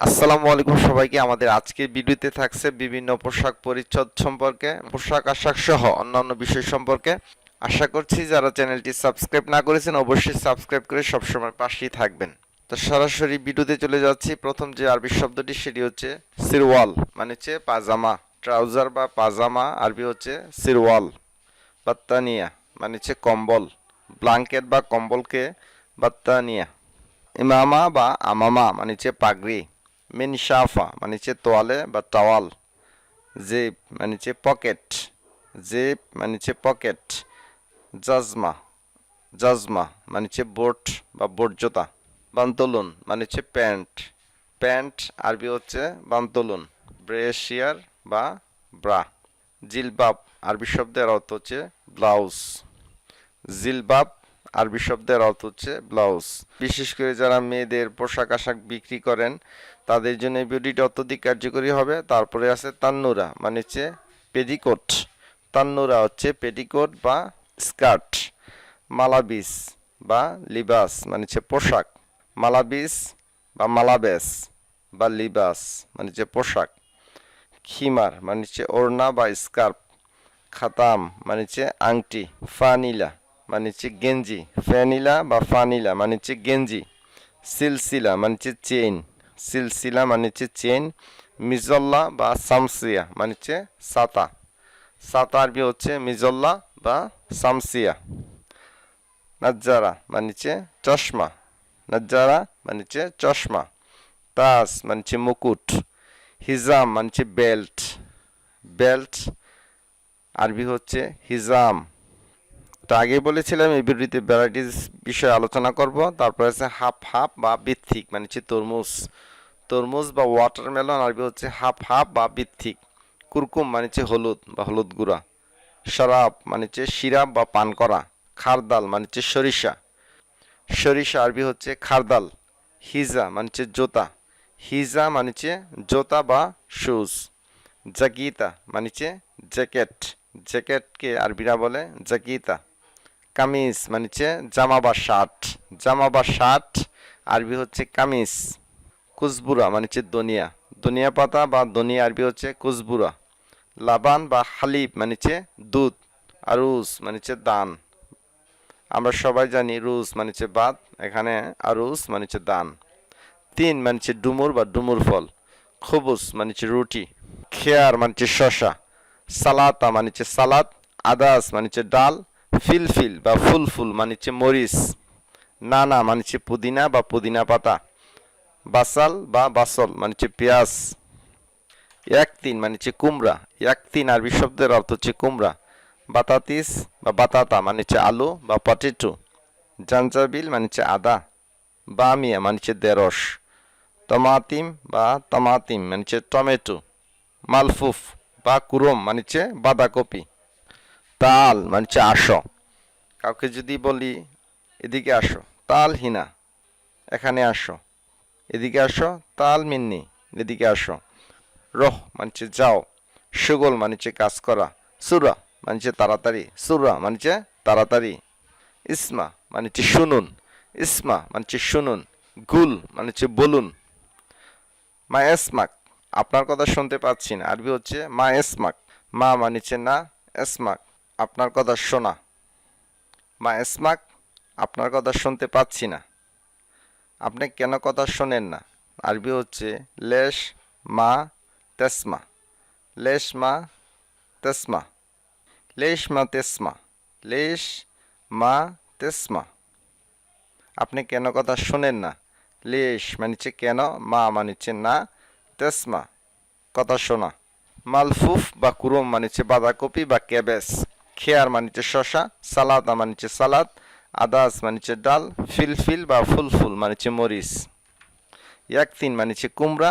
আসসালামু আলাইকুম সবাইকে। আমাদের আজকের ভিডিওতে থাকছে বিভিন্ন পোশাক পরিচ্ছদ সম্পর্কে, পোশাক আশাক সহ অন্যান্য বিষয় সম্পর্কে। আশা করছি যারা চ্যানেলটি সাবস্ক্রাইব না করেছেন অবশ্যই সাবস্ক্রাইব করে সবসময় পাশেই থাকবেন। তো সরাসরি ভিডিওতে চলে যাচ্ছি। প্রথম যে আরবি শব্দটি সেটি হচ্ছে সিরওয়াল, মানে হচ্ছে পাজামা। ট্রাউজার বা পাজামা আরবি হচ্ছে সিরওয়াল। বাত্তানিয়া মানে হচ্ছে কম্বল, ব্ল্যাঙ্কেট বা কম্বলকে বাত্তানিয়া। ইমামা বা আমামা মানে হচ্ছে পাগড়ি। মিনশাফা মানে হচ্ছে তোয়ালে বা টাওয়াল। জিপ মানে হচ্ছে পকেট, জিপ মানে হচ্ছে পকেট। জাজমা, জাজমা মানে হচ্ছে বোট বা বোট জোতা। বান্তলুন মানে হচ্ছে প্যান্ট, প্যান্ট আরবি হচ্ছে বান্তলুন। ব্রেশিয়ার বা ব্রা। জিলবাব আরবি শব্দের অর্থ হচ্ছে ব্লাউজ। জিলবাব আরবি শব্দের অর্থ হচ্ছে ব্লাউজ। বিশেষ করে যারা মেয়েদের পোশাক আশাক বিক্রি করেন তাদের জন্য এই ভিডিওটি অত্যধিক কার্যকরী হবে। তারপরে আছে তান্নুরা মানে হচ্ছে পেটিকোট। তান্নুরা হচ্ছে পেটিকোট বা স্কার্ট। মালাবিস বা লিবাস মানে হচ্ছে পোশাক। মালাবিস বা মালাবেস বা লিবাস মানে হচ্ছে পোশাক। খিমার মানে হচ্ছে ওড়না বা স্কার্ফ। খাতাম মানে হচ্ছে আংটি। ফানিলা মানে হচ্ছে গেঞ্জি। ফ্যানিলা বা ফানিলা মানে হচ্ছে গেঞ্জি। সিলসিলা মানে হচ্ছে চেইন, সিলসিলা মানে হচ্ছে চেইন। মিজল্লা বা সামসিয়া মানে হচ্ছে ছাতা। ছাতা আরবি হচ্ছে মিজল্লা বা সামসিয়া। নাজ্জারা মানে হচ্ছে চশমা, নাজ্জারা মানে হচ্ছে চশমা। তাজ মানে হচ্ছে মুকুট। হিজাম মানে হচ্ছে বেল্ট, বেল্ট আরবি হচ্ছে হিজাম। তো আগে বলেছিলাম এই ভিডিওতে ভ্যারাইটিস বিষয়ে আলোচনা করব। তারপর আছে হাফ হাফ বা বৃত্তিক মানে হচ্ছে তরমুজ। তরমুজ বা ওয়াটারমেলন আরবি হচ্ছে হাফ হাফ বা বৃত্তিক। কুরকুম মানে হচ্ছে হলুদ বা হলুদ গুঁড়া। শরাব মানে হচ্ছে সিরাপ বা পান করা। খারদাল মানে হচ্ছে সরিষা, সরিষা আরবি হচ্ছে খারদাল। হিজা মানে হচ্ছে জোতা, হিজা মানে হচ্ছে জোতা বা শুজ। জাকিতা মানে হচ্ছে জ্যাকেট, জ্যাকেটকে আরবিরা বলে জাকিতা। কামিজ মানে হচ্ছে জামা বা শার্ট, জামা বা শার্ট আরবি হচ্ছে কামিজ। কুজবুরা মানে হচ্ছে ধনিয়া, ধনিয়া পাতা বা ধনিয়া আরবি হচ্ছে কুজবুরা। লাবান বা হালিব মানে হচ্ছে দুধ। আরুজ মানে হচ্ছে দান। আমরা সবাই জানি রুজ মানে হচ্ছে ভাত, এখানে আরুজ মানে হচ্ছে দান। তিন মানে হচ্ছে ডুমুর বা ডুমুর ফল। খবুস মানে হচ্ছে রুটি। খেয়ার মানে হচ্ছে শশা। সালাতা মানে হচ্ছে সালাদ। আদাস মানে হচ্ছে ডাল। ফিলফিল বা ফুলফুল মানে হচ্ছে মরিচ। নানা মানে হচ্ছে পুদিনা বা পুদিনা পাতা। বাসাল বা বাসল মানে হচ্ছে পেঁয়াজ। একতিন মানে হচ্ছে কুমড়া, একতিন আরবি শব্দের অর্থ হচ্ছে কুমড়া। বাতাতিস বা বাতাতা মানে হচ্ছে আলু বা পটেটো। জাঞ্জাবিল মানে হচ্ছে আদা। বামিয়া মানে হচ্ছে দেরস। টমাতিম বা টমাতিম মানে হচ্ছে টমেটো। মালফুফ বা কুরম মানে হচ্ছে বাঁধাকপি। তাল মানে হচ্ছে আসো। কাউকে যদি বলি এদিকে আসো, তাল হিনা, এখানে আসো, এদিকে আসো, তাল মিন্নি, এদিকে আসো। রহ মানে হচ্ছে যাও। সুগল মানে হচ্ছে কাজ করা। সুরা মানে হচ্ছে তাড়াতাড়ি, সুরা মানে হচ্ছে তাড়াতাড়ি। ইসমা মানে হচ্ছে শুনুন, ইসমা মানে হচ্ছে শুনুন। গুল মানে হচ্ছে বলুন। মা এসমাক আপনার কথা শুনতে পাচ্ছি না আরবি হচ্ছে মা এসমাক। মা মানে হচ্ছে না, এসমাক আপনার কথা শোনা। মা এসমাক আপনার কথা শুনতে পাচ্ছি না। আপনি কেন কথা শোনেন না আরবি হচ্ছে লেশ মা তেসমা। লেশ মা তেসমা, লেশ মা তেসমা, লেশ মা তেসমা। আপনি কেন কথা শোনেন না। লেশ মানে হচ্ছে কেন, মা মানে হচ্ছে না, তেসমা কথা শোনা। মালফুফ বা কুরম মানে হচ্ছে বাঁধাকপি বা ক্যাবেজ। খেয়ার মানে হচ্ছে শশা। সালাদা মানে হচ্ছে সালাদ। আদাস মানে হচ্ছে ডাল। ফিলফিল বা ফুলফুল মানে হচ্ছে মরিচ। ইয়াকতিন মানে হচ্ছে কুমড়া।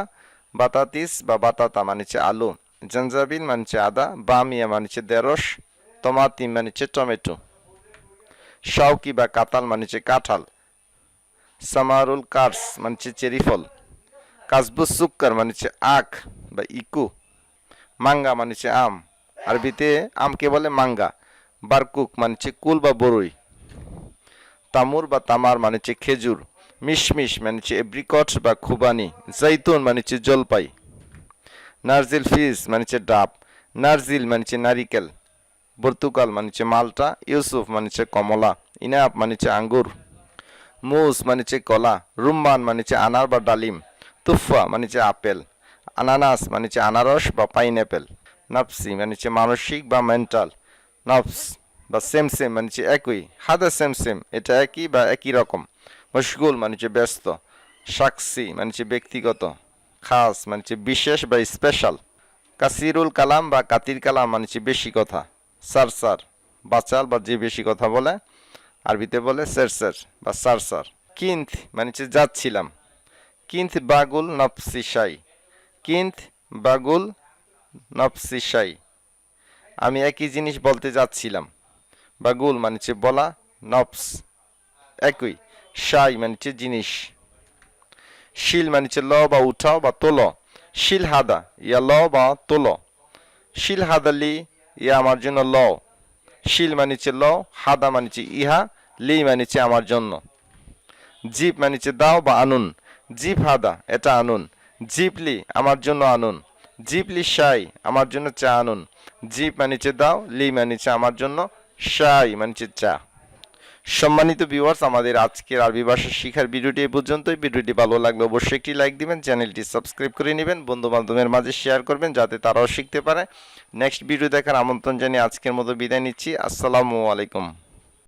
বাতাতিস বা বাতাতা মানে হচ্ছে আলু। জঞ্জাবিল মানে হচ্ছে আদা। বামিয়া মানে হচ্ছে দেরস। টমাতিম মানে হচ্ছে টমেটো। শাউকি বা কাতাল মানে হচ্ছে কাঁঠাল। সামারুল কার্স মানে হচ্ছে চেরি ফল। কাসবুস সুক্কার মানে হচ্ছে আখ বা ইকু। মাঙ্গা মানে হচ্ছে আম, আরবিতে আমকে বলে মাঙ্গা। বারকুক মানে হচ্ছে কুল বা বরই। তামুর বা তামার মানে হচ্ছে খেজুর। মিশমিশ মানে হচ্ছে এপ্রিকট বা খুবানি, জৈতুন মানে হচ্ছে জলপাই, নারজিল ফিজ মানে হচ্ছে ডাব, নারজিল মানে হচ্ছে নারিকেল, পর্তুগাল মানে হচ্ছে মালটা, ইউসুফ মানে হচ্ছে কমলা, ইনাব মানে হচ্ছে আঙ্গুর, মুজ মানে হচ্ছে কলা, রুম্মান মানে হচ্ছে আনার বা ডালিম, তুফা মানে হচ্ছে আপেল, আনানাস মানে হচ্ছে আনারস বা পাইনঅ্যাপেল, নাফসি মানে হচ্ছে মানসিক বা মেন্টাল, নফস বা সেম সেম মানে হচ্ছে একই, হাদা সেম সেম এটা একই বা একই রকম, মশগুল মানে হচ্ছে ব্যস্ত, সাক্ষী মানে হচ্ছে ব্যক্তিগত, খাস মানে হচ্ছে বিশেষ বা স্পেশাল, কাসিরুল কালাম বা কাতির কালাম মানে হচ্ছে বেশি কথা, সারসার বাচাল বা যে বেশি কথা বলে, আরবিতে বলে সেরসের বা সারসার। কিন্থ মানে হচ্ছে যাচ্ছিলাম, কিন্থ বাগুল নফসি শাই, কিন্থ বাগুল নফসি শাই, আমি একই জিনিস বলতে যাচ্ছিলাম, বাগুল মানে হচ্ছে বলা, নফস একই, শাই মানে হচ্ছে জিনিস, শিল মানে হচ্ছে ল বা উঠাও বা তোলো, শিল হাদা ইয়া ল বা তোলো, শিল হাদালি ইয়া আমার জন্য ল, শিল মানে হচ্ছে ল, হাদা মানে হচ্ছে ইহা, লি মানে হচ্ছে আমার জন্য, জিপ মানে হচ্ছে দাও বা আনুন, জিপ হাদা এটা আনুন, জিপলি আমার জন্য আনুন, জিপলি শাই আমার জন্য চা আনুন, জিপ মানে হচ্ছে দাও, লি মানে হচ্ছে আমার জন্য, শাই মানে হচ্ছে চা। সম্মানিত ভিউয়ার্স, আমাদের আজকের আরবি ভাষা শিখার ভিডিওটি এই পর্যন্তই। ভিডিওটি ভালো লাগলে অবশ্যই একটি লাইক দিবেন, চ্যানেলটি সাবস্ক্রাইব করে নেবেন, বন্ধু বান্ধবের মাঝে শেয়ার করবেন যাতে তারাও শিখতে পারে। নেক্সট ভিডিও দেখার আমন্ত্রণ জানিয়ে আজকের মতো বিদায় নিচ্ছি। আসসালামু আলাইকুম।